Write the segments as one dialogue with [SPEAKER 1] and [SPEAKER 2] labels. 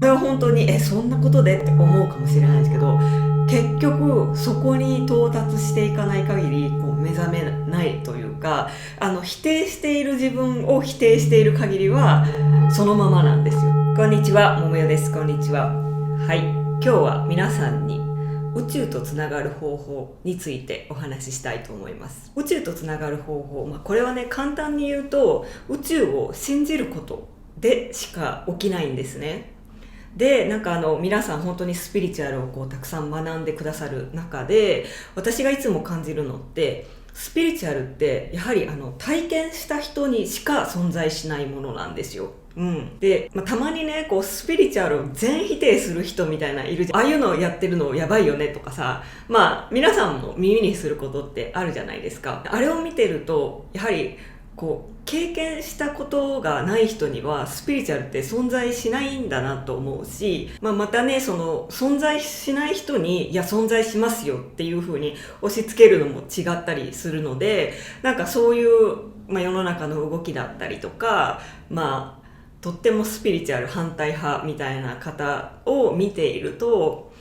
[SPEAKER 1] れは本当にそんなことでって思うかもしれないですけど、結局そこに到達していかない限り目覚めないというか、否定している自分を否定している限りはそのままなんですよ。こんにちは、ももよです。こんにちは。はい、今日は皆さんに宇宙とつながる方法についてお話ししたいと思います。宇宙とつながる方法、これはね、簡単に言うと宇宙を信じることでしか起きないんですね。で、皆さん本当にスピリチュアルをたくさん学んでくださる中で、私がいつも感じるのって、スピリチュアルってやはり体験した人にしか存在しないものなんですよ。で、たまにね、スピリチュアルを全否定する人みたいないるじゃん。ああいうのやってるのやばいよねとかさ、皆さんも耳にすることってあるじゃないですか。あれを見てるとやはり経験したことがない人にはスピリチュアルって存在しないんだなと思うし、またね、その存在しない人にいや存在しますよっていう風に押し付けるのも違ったりするので、そういう、世の中の動きだったりとか、とってもスピリチュアル反対派みたいな方を見ていると、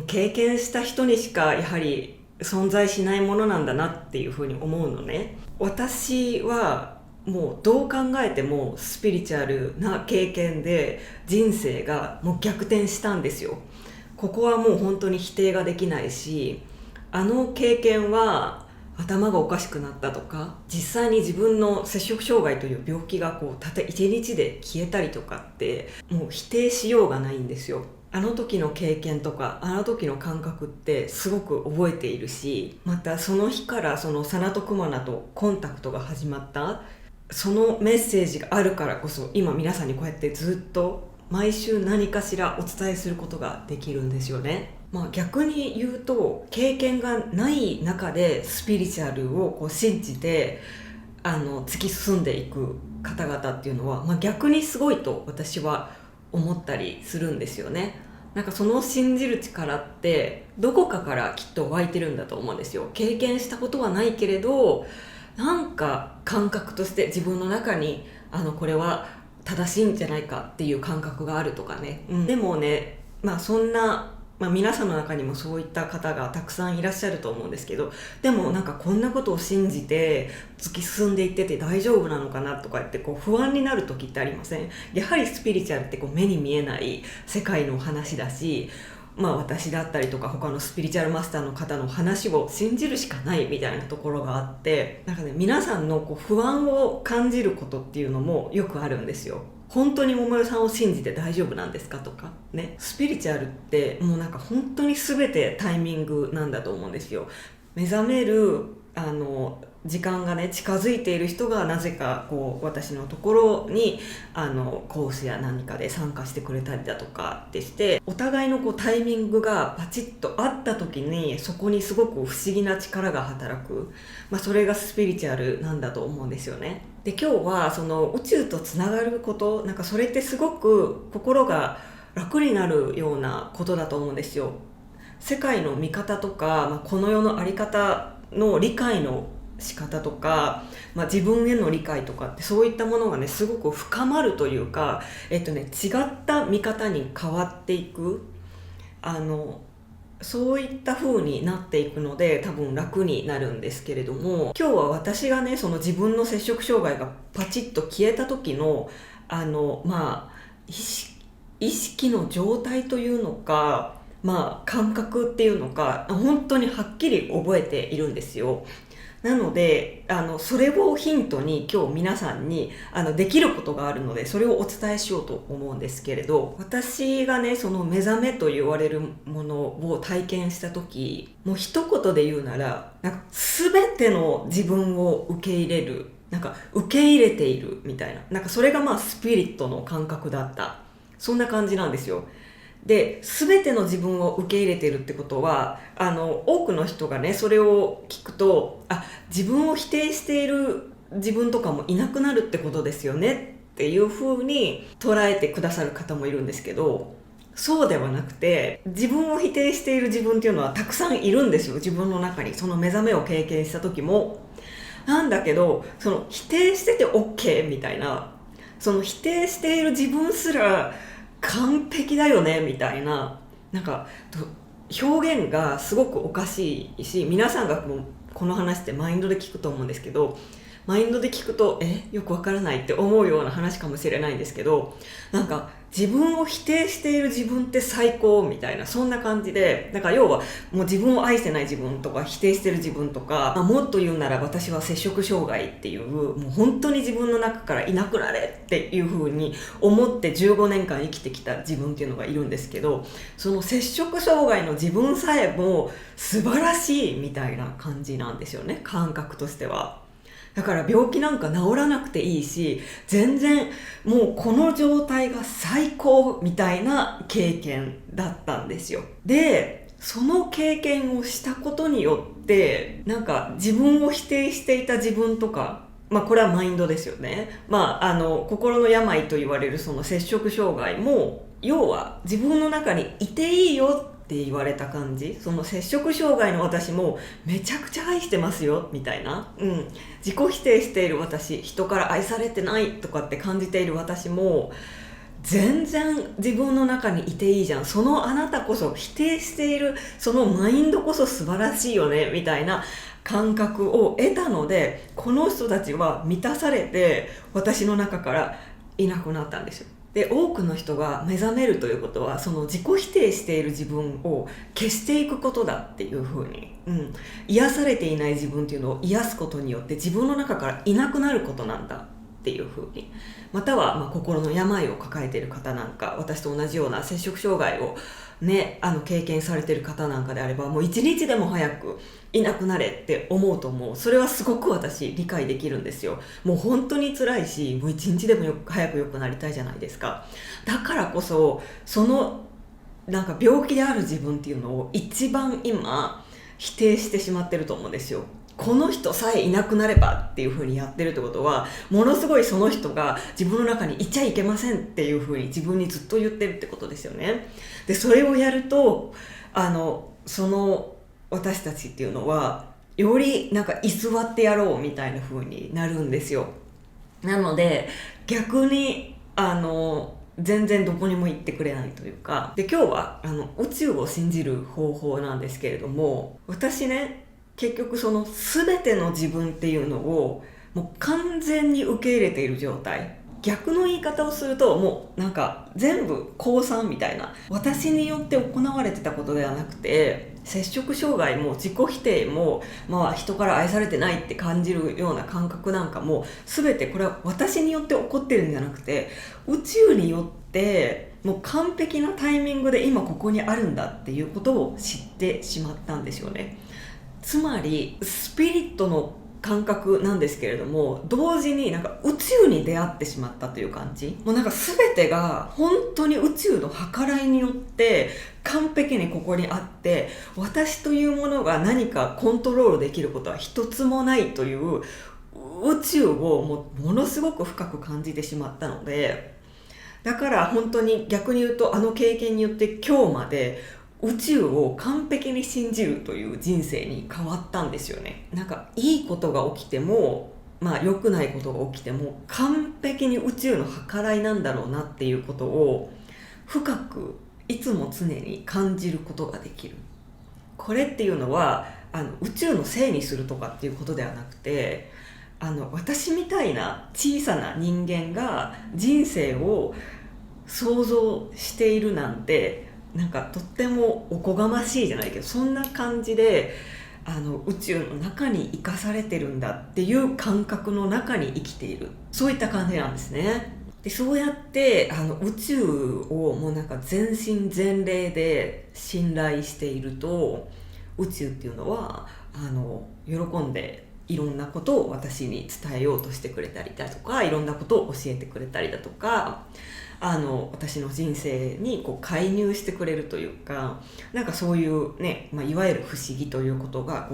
[SPEAKER 1] 経験した人にしかやはり存在しないものなんだなっていう風に思うのね。私はもうどう考えてもスピリチュアルな経験で人生がもう逆転したんですよ。ここはもう本当に否定ができないし、あの経験は頭がおかしくなったとか、実際に自分の摂食障害という病気がたった1日で消えたりとかってもう否定しようがないんですよ。あの時の経験とかあの時の感覚ってすごく覚えているし、またその日からそのサナトクマナとコンタクトが始まった、そのメッセージがあるからこそ今皆さんにこうやってずっと毎週何かしらお伝えすることができるんですよね。逆に言うと、経験がない中でスピリチュアルを信じて突き進んでいく方々っていうのは、逆にすごいと私は思ったりするんですよね。その信じる力ってどこかからきっと湧いてるんだと思うんですよ。経験したことはないけれど、感覚として自分の中にこれは正しいんじゃないかっていう感覚があるとかね、でもね、そんな、皆さんの中にもそういった方がたくさんいらっしゃると思うんですけど、でもこんなことを信じて突き進んでいってて大丈夫なのかなとかって不安になる時ってありません？やはりスピリチュアルって目に見えない世界の話だし、私だったりとか他のスピリチュアルマスターの方の話を信じるしかないみたいなところがあって、皆さんの不安を感じることっていうのもよくあるんですよ。本当に桃代さんを信じて大丈夫なんですかとかね。スピリチュアルってもう本当に全てタイミングなんだと思うんですよ。目覚める時間がね近づいている人がなぜか私のところにコースや何かで参加してくれたりだとかでして、お互いのタイミングがパチッと合った時にそこにすごく不思議な力が働く、それがスピリチュアルなんだと思うんですよね。で、今日はその宇宙とつながること、それってすごく心が楽になるようなことだと思うんですよ。世界の見方とか、この世の在り方の理解の仕方とか、自分への理解とかってそういったものがねすごく深まるというか、違った見方に変わっていく、そういった風になっていくので多分楽になるんですけれども、今日は私がねその自分の摂食障害がパチッと消えた時の意識の状態というのか、感覚っていうのか本当にはっきり覚えているんですよ。なのでそれをヒントに今日皆さんにできることがあるので、それをお伝えしようと思うんですけれど、私がねその目覚めと言われるものを体験した時、もう一言で言うなら全ての自分を受け入れる、受け入れているみたいな、それがスピリットの感覚だった、そんな感じなんですよ。で、全ての自分を受け入れているってことは多くの人がねそれを聞くと、自分を否定している自分とかもいなくなるってことですよねっていう風に捉えてくださる方もいるんですけど、そうではなくて、自分を否定している自分っていうのはたくさんいるんですよ、自分の中に。その目覚めを経験した時もなんだけど、その否定してて OK みたいな、その否定している自分すら完璧だよねみたいな、表現がすごくおかしいし、皆さんがこの話ってマインドで聞くと思うんですけど、マインドで聞くとよくわからないって思うような話かもしれないんですけど、自分を否定している自分って最高みたいな、そんな感じで、要はもう自分を愛してない自分とか否定してる自分とか、もっと言うなら私は摂食障害っていう、もう本当に自分の中からいなくなれっていう風に思って15年間生きてきた自分っていうのがいるんですけど、その摂食障害の自分さえも素晴らしいみたいな感じなんですよね、感覚としては。だから病気なんか治らなくていいし、全然もうこの状態が最高みたいな経験だったんですよ。で、その経験をしたことによって、自分を否定していた自分とか、これはマインドですよね。心の病と言われるその摂食障害も、要は自分の中にいていいよって言われた感じ。その摂食障害の私もめちゃくちゃ愛してますよみたいな、自己否定している私、人から愛されてないとかって感じている私も全然自分の中にいていいじゃん、そのあなたこそ、否定しているそのマインドこそ素晴らしいよねみたいな感覚を得たので、この人たちは満たされて私の中からいなくなったんですよ。で、多くの人が目覚めるということは、その自己否定している自分を消していくことだっていう風に、癒されていない自分っていうのを癒すことによって自分の中からいなくなることなんだっていう風に、または心の病を抱えている方なんか、私と同じような摂食障害をね、経験されている方なんかであれば、もう一日でも早くいなくなれって思うと思う。それはすごく私理解できるんですよ。もう本当に辛いし、もう一日でも早く良くなりたいじゃないですか。だからこそ、その病気である自分っていうのを一番今否定してしまってると思うんですよ。この人さえいなくなればっていう風にやってるってことは、ものすごいその人が自分の中にいちゃいけませんっていう風に自分にずっと言ってるってことですよね。で、それをやるとその私たちっていうのはより居座ってやろうみたいな風になるんですよ。なので逆に全然どこにも行ってくれないというか。で、今日は宇宙を信じる方法なんですけれども、私ね、結局その全ての自分っていうのをもう完全に受け入れている状態。逆の言い方をすると、もう全部降参みたいな、私によって行われてたことではなくて、摂食障害も自己否定も、人から愛されてないって感じるような感覚なんかも、全てこれは私によって起こってるんじゃなくて、宇宙によってもう完璧なタイミングで今ここにあるんだっていうことを知ってしまったんですよね。つまりスピリットの感覚なんですけれども、同時に宇宙に出会ってしまったという感じ。もう全てが本当に宇宙の計らいによって完璧にここにあって、私というものが何かコントロールできることは一つもないという宇宙をものすごく深く感じてしまったので、だから本当に逆に言うと、経験によって今日まで宇宙を完璧に信じるという人生に変わったんですよね。いいことが起きても、良くないことが起きても完璧に宇宙の計らいなんだろうなっていうことを深くいつも常に感じることができる。これっていうのは宇宙のせいにするとかっていうことではなくて、私みたいな小さな人間が人生を想像しているなんて、とってもおこがましいじゃないけど、そんな感じで宇宙の中に生かされてるんだっていう感覚の中に生きている、そういった感じなんですね。で、そうやって宇宙をもう全身全霊で信頼していると、宇宙っていうのは喜んでいろんなことを私に伝えようとしてくれたりだとか、いろんなことを教えてくれたりだとか、私の人生に介入してくれるというか、そういうね、いわゆる不思議ということが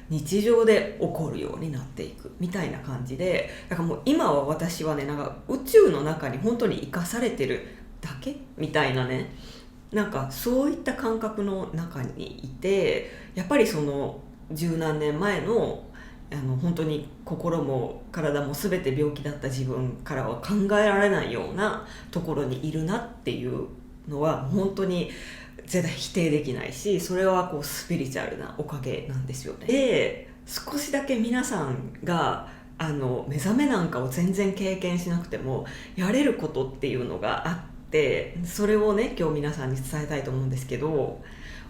[SPEAKER 1] 日常で起こるようになっていくみたいな感じで、もう今は私はね、宇宙の中に本当に生かされてるだけみたいなね、そういった感覚の中にいて、やっぱりその十何年前の本当に心も体も全て病気だった自分からは考えられないようなところにいるなっていうのは本当に絶対否定できないし、それはこうスピリチュアルなおかげなんですよね。で、少しだけ皆さんが目覚めなんかを全然経験しなくてもやれることっていうのがあって、それをね今日皆さんに伝えたいと思うんですけど、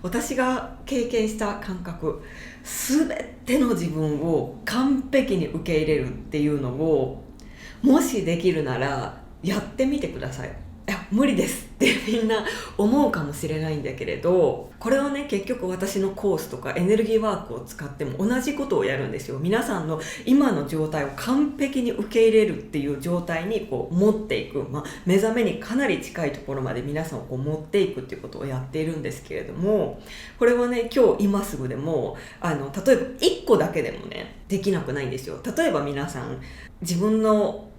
[SPEAKER 1] 私が経験した感覚、全ての自分を完璧に受け入れるっていうのをもしできるならやってみてください。いや無理ですってみんな思うかもしれないんだけれど、これはね結局私のコースとかエネルギーワークを使っても同じことをやるんですよ。皆さんの今の状態を完璧に受け入れるっていう状態にこう持っていく、目覚めにかなり近いところまで皆さんをこう持っていくっていうことをやっているんですけれども、これはね今日今すぐでも例えば1個だけでもねできなくないんですよ。例えば皆さん自分の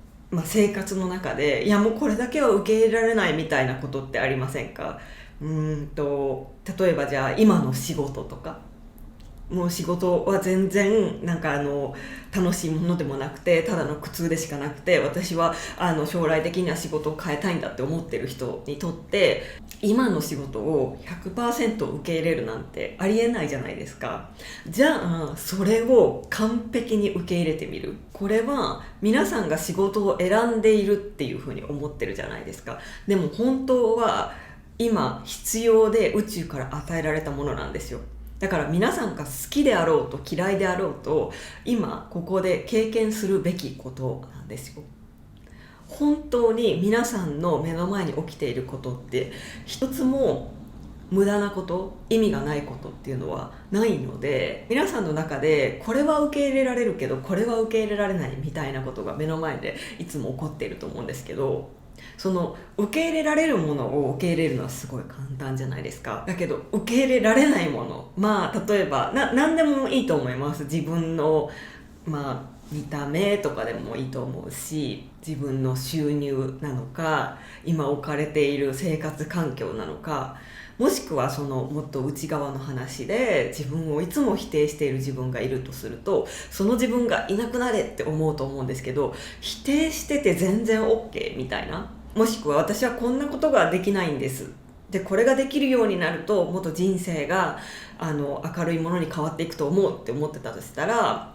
[SPEAKER 1] 生活の中でもうこれだけは受け入れられないみたいなことってありませんか？例えばじゃあ今の仕事とか、もう仕事は全然楽しいものでもなくてただの苦痛でしかなくて、私は将来的には仕事を変えたいんだって思ってる人にとって今の仕事を 100% 受け入れるなんてありえないじゃないですか。じゃあそれを完璧に受け入れてみる。これは皆さんが仕事を選んでいるっていうふうに思ってるじゃないですか。でも本当は今必要で宇宙から与えられたものなんですよ。だから皆さんが好きであろうと嫌いであろうと今ここで経験するべきことなんですよ。本当に皆さんの目の前に起きていることって一つも無駄なこと、意味がないことっていうのはないので、皆さんの中でこれは受け入れられるけどこれは受け入れられないみたいなことが目の前でいつも起こっていると思うんですけど、その受け入れられるものを受け入れるのはすごい簡単じゃないですか。だけど受け入れられないもの、例えば何でもいいと思います。自分の見た目とかでもいいと思うし、自分の収入なのか今置かれている生活環境なのか、もしくはそのもっと内側の話で自分をいつも否定している自分がいるとすると、その自分がいなくなれって思うと思うんですけど、否定してて全然 OK みたいな、もしくは私はこんなことができないんです、でこれができるようになるともっと人生が明るいものに変わっていくと思うって思ってたとしたら、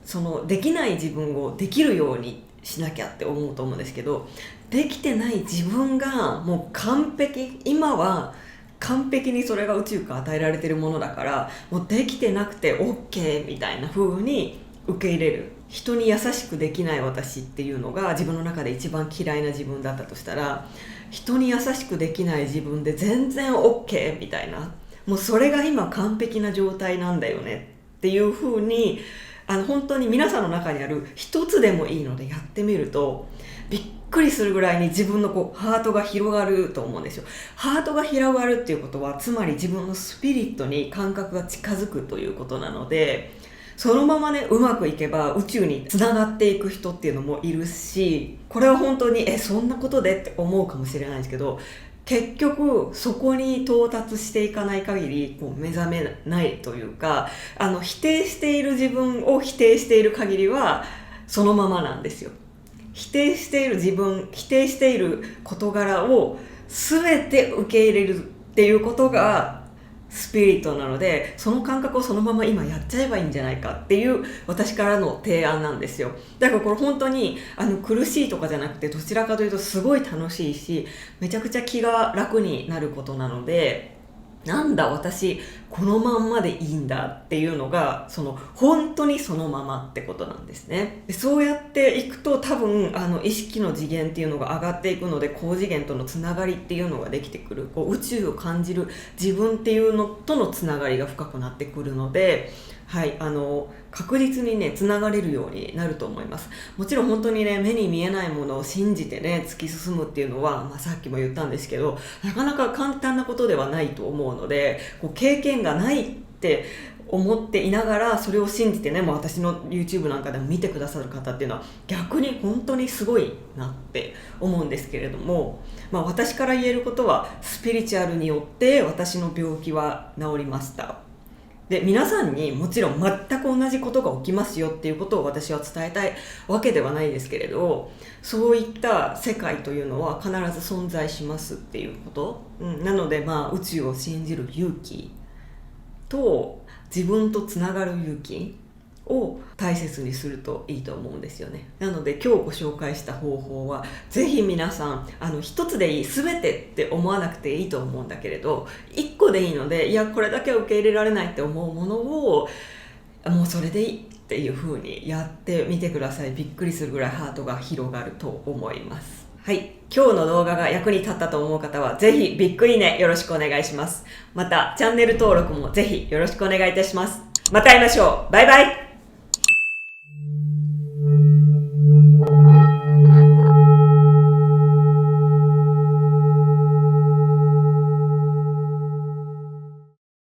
[SPEAKER 1] そのできない自分をできるようにしなきゃって思うと思うんですけど、できてない自分がもう完璧、今は完璧にそれが宇宙から与えられているものだから、もうできてなくて OK みたいな風に受け入れる。人に優しくできない私っていうのが自分の中で一番嫌いな自分だったとしたら、人に優しくできない自分で全然 OK みたいな、もうそれが今完璧な状態なんだよねっていう風に本当に皆さんの中にある一つでもいいのでやってみるとびっくりするぐらいに自分のハートが広がると思うんですよ。ハートが広がるっていうことはつまり自分のスピリットに感覚が近づくということなので、そのままねうまくいけば宇宙につながっていく人っていうのもいるし、これは本当にそんなことでって思うかもしれないんですけど、結局そこに到達していかない限り目覚めないというか、否定している自分を否定している限りはそのままなんですよ。否定している自分、否定している事柄を全て受け入れるっていうことがスピリットなので、その感覚をそのまま今やっちゃえばいいんじゃないかっていう私からの提案なんですよ。だからこれ本当に苦しいとかじゃなくて、どちらかというとすごい楽しいし、めちゃくちゃ気が楽になることなので、なんだ私このまんまでいいんだっていうのが本当にそのままってことなんですね。でそうやっていくと多分意識の次元っていうのが上がっていくので、高次元とのつながりっていうのができてくる、宇宙を感じる自分っていうのとのつながりが深くなってくるので、確実にねつながれるようになると思います。もちろん本当にね目に見えないものを信じてね突き進むっていうのは、さっきも言ったんですけど、なかなか簡単なことではないと思うので、経験がないって思っていながらそれを信じてね、もう私の YouTube なんかでも見てくださる方っていうのは逆に本当にすごいなって思うんですけれども、私から言えることはスピリチュアルによって私の病気は治りました。で、皆さんにもちろん全く同じことが起きますよっていうことを私は伝えたいわけではないですけれど、そういった世界というのは必ず存在しますっていうこと、なので宇宙を信じる勇気と自分とつながる勇気を大切にするといいと思うんですよね。なので今日ご紹介した方法はぜひ皆さん一つでいい、全てって思わなくていいと思うんだけれど、一個でいいので、いやこれだけは受け入れられないって思うものをもうそれでいいっていう風にやってみてください。びっくりするぐらいハートが広がると思います。はい、今日の動画が役に立ったと思う方はぜひビッグいいねよろしくお願いします。またチャンネル登録もぜひよろしくお願いいたします。また会いましょう。バイバイ。